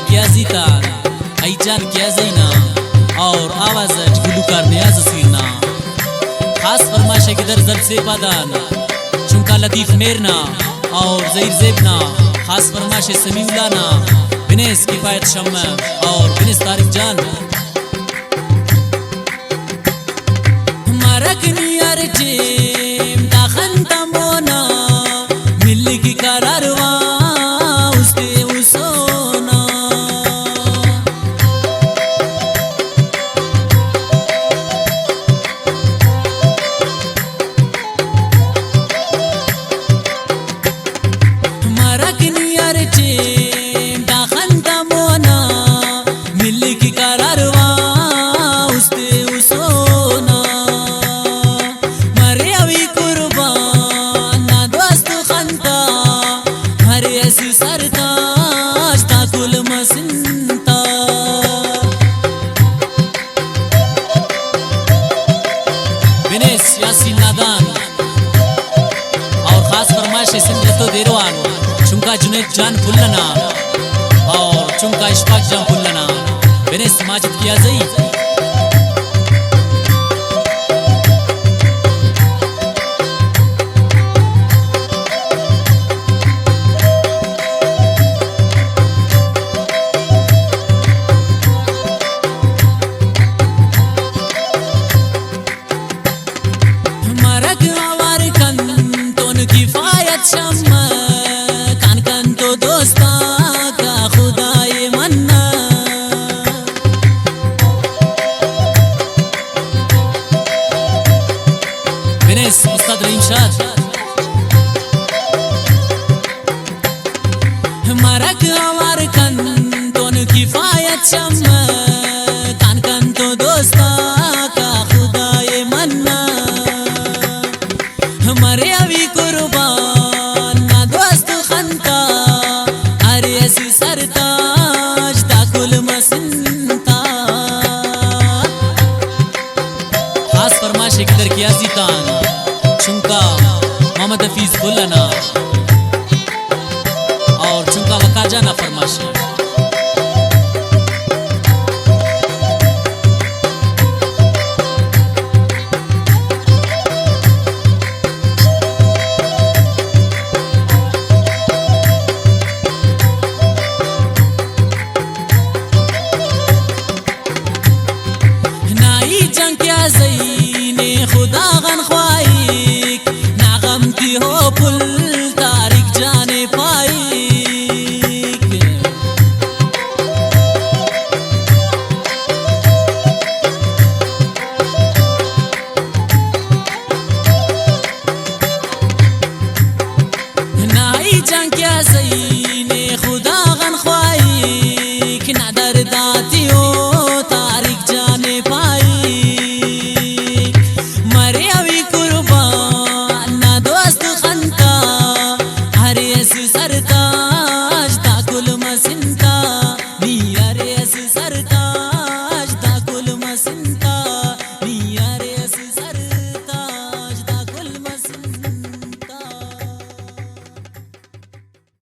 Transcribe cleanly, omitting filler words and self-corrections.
किया जीता जान किया जैना और आवाज गुलूकार नियाज सीरना खास फरमाइश किधर जब से पादान चुमका लतीफ मेरना और जहीर जेबना खास फरमाइश समीउलाना बिनेस किफायत शम्मा और बिनेस तारिक जान मरकनी अर्जेम दाखन तमोना मिल की करारवा उसके उसोना मरकनी अर्जेम दाखन तमोना मिल की करारवा उसके उसोना मरे अभी कुर्बान ना दोस्त खंता हरे ऐसी सरताज ताकुल मसिंता बिनेस यासीन नादान और खास फरमाइश सिंधतो देरवान चुमका जुनेद जान फुल्लना और चुमका इश्फाक जान फुल्लना बिनेस माजिद किया जई मरक आवार कंतोन किफायत शम्मा कान कान तो दोस्ता का खुदाए मन्ना बिनेस उस्ताद रहीम शाद मरक आवार कंतोन किफायत शम्मा कान कान तो दोस्ता का खुदाए मन्ना हमारे अभी कुर्बान ना दोस्त खंता अरे ऐसी सरताज ताकुल मसिंता खास फरमाइश किधर किया जीतान चुमका मोहम्मद हफीज फुल्लना